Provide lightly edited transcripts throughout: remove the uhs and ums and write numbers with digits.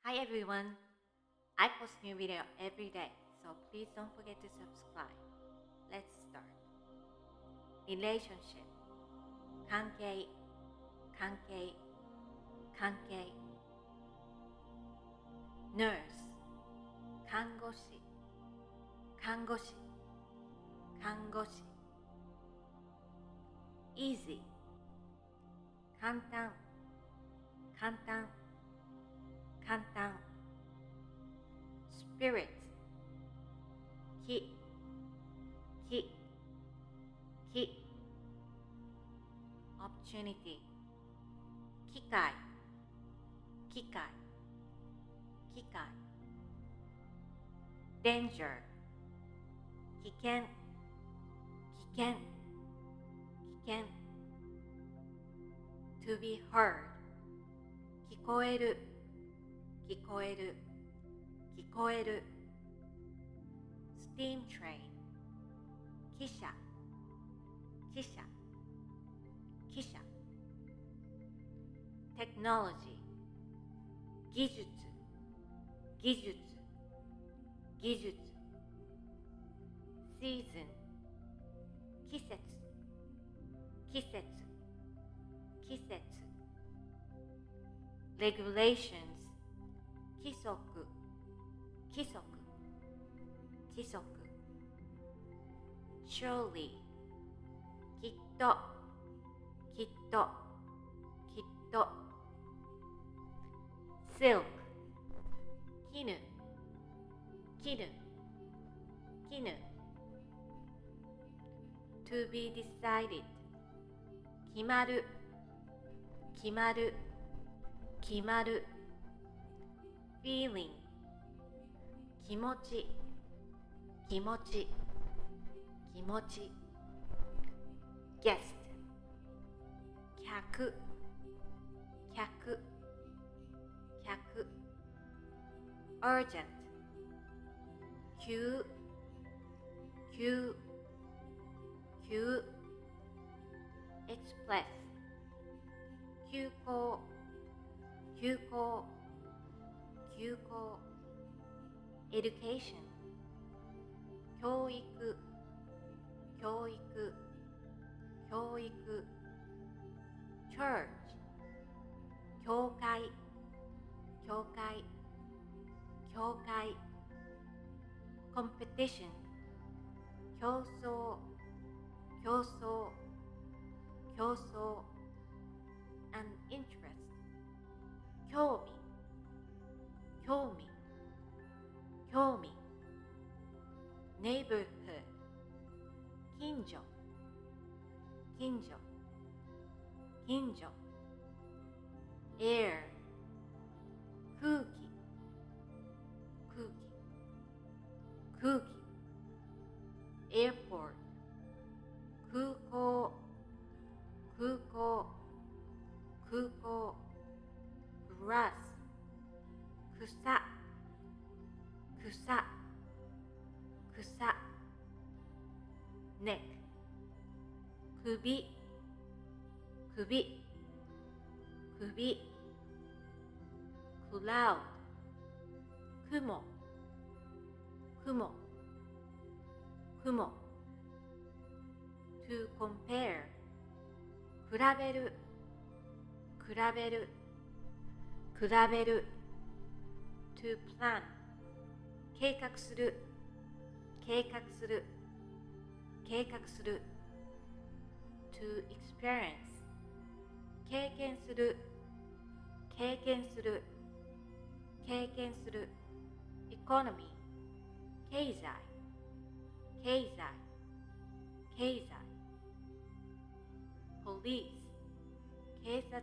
Hi everyone! I post new video every day, so please don't forget to subscribe. Let's start. Relationship 関係関係関係 Nurse 看護師看護師看護師 Easy 簡単簡単簡単 Spirit 木木木 Opportunity 機会機会機会 Danger 危険危険危険 To be heard 聞こえる聞こえる聞こえる Steam train 汽車汽車汽車 Technology 技術技術技術 Season 季節季節季節 Regulations 規則規則規則 Surely きっときっときっと Silk 絹絹絹 To be decided 決まる決まる決まる Feeling 気持ち気持ち気持ち Guest 客客客 Urgent 急急急 Express 休校休校休校 Education 教育教育教育 Church 教会教会教会 Competition 競争競争競争 An interest 興味興味興味 Neighborhood 近所近所近所 Air 空気空気空気 Airport 空港空港空港 Grass 草草草 Neck 首首首 Cloud 雲雲雲 To compare 比べる比べる比べる To plan 計画する計画する計画する To experience 経験する経験する経験する Economy 経済経済経済 Police 警察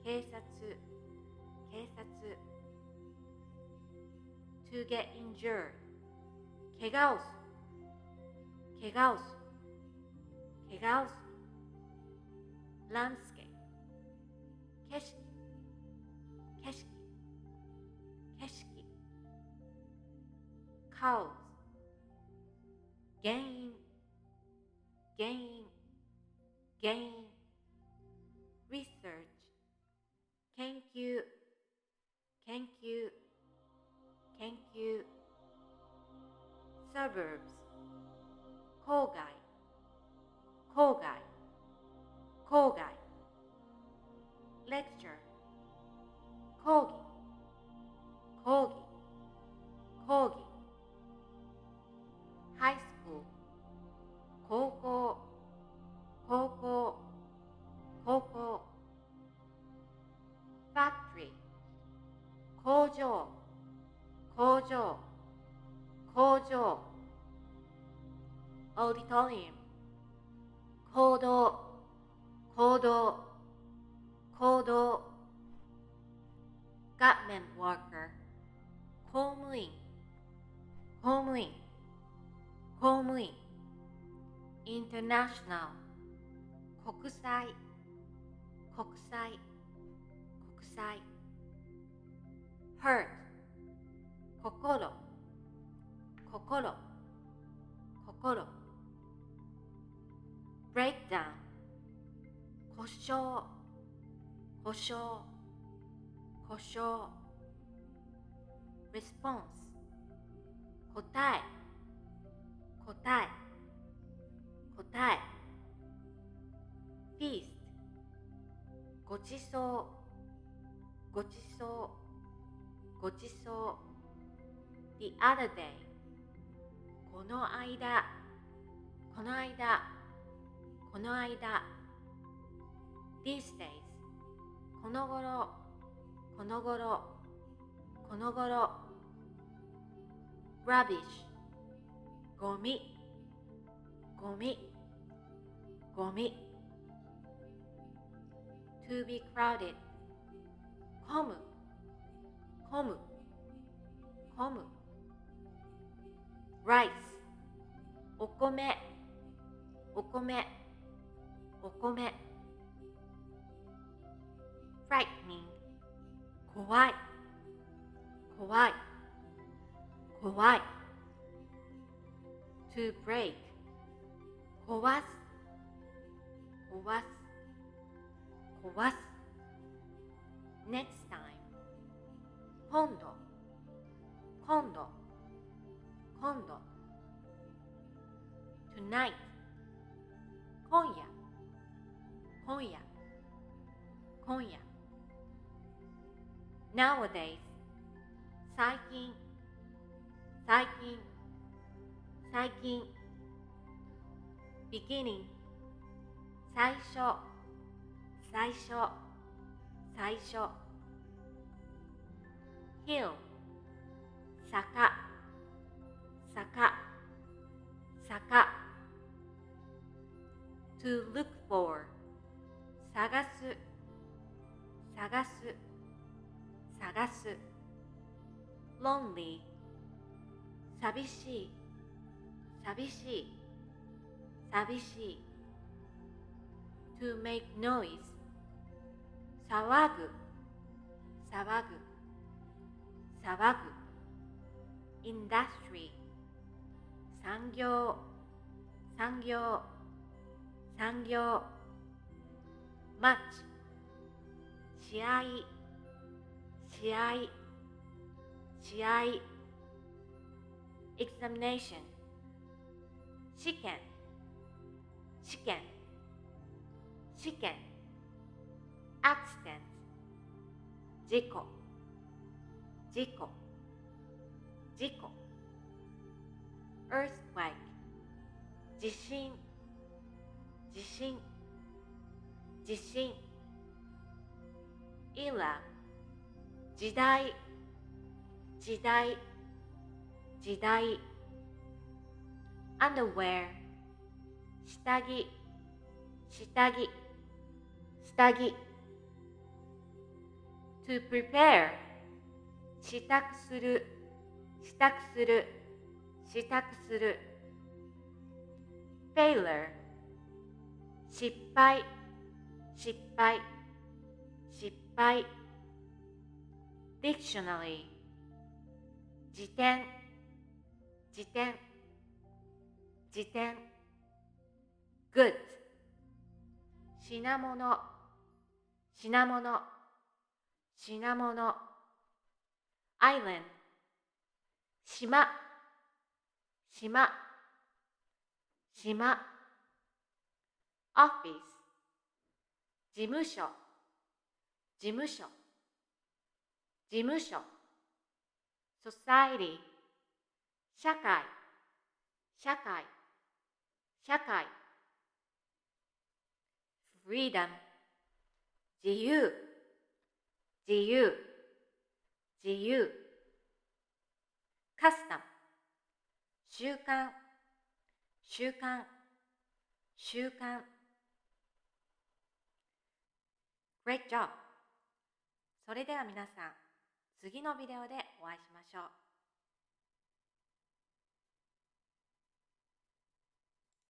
警察警察 To get injured 怪我をする怪我をする怪我をする Landscape 景色景色景色 Cause 原因原因原因 Research 研究研研究研究 Suburbs 郊外郊外郊外 Lecture 講義講義講義 High School 高校高校高校 Factory 工場工場工場 Auditorium 講堂講堂講堂 Government worker 公務員公務員公務員 International 国際国際国際 Hurt 心心心 Breakdown 故障故障故障 Response 答え答え答え Feast ごちそうごちそうごちそう The other day この間この間この間 These days この頃この頃この頃 Rubbish ゴミゴミゴミ To be crowded 混む混む混む Rice お米お米お米 Frightening 怖い怖い怖い To break 壊す壊す壊す Next time 今度今度今度 Tonight 今夜今夜今夜 Nowadays 最近最近最近 Beginning 最初最初最初 Hill 坂坂坂 To look for 探す探す探す Lonely 寂しい寂しい寂しい To make noise 騒ぐ騒ぐ騒ぐ Industry 産業産業産業 Match 試合試合試合 Examination 試験試験試験 Accident 事故事故事故 Earthquake 地震地震地震 Era 時代時代時代 Underwear 下着下着下着 To prepare 支度する支度する支度する Failure 失敗失敗失敗 Dictionary 辞典辞典辞典 Good 品物品物品物 island 島島島 office 事務所事務所事務所 society 社会社会社会 freedom 自由自由自由 custom 習慣習慣習慣 Great job! それでは皆さん、次のビデオでお会いしましょう。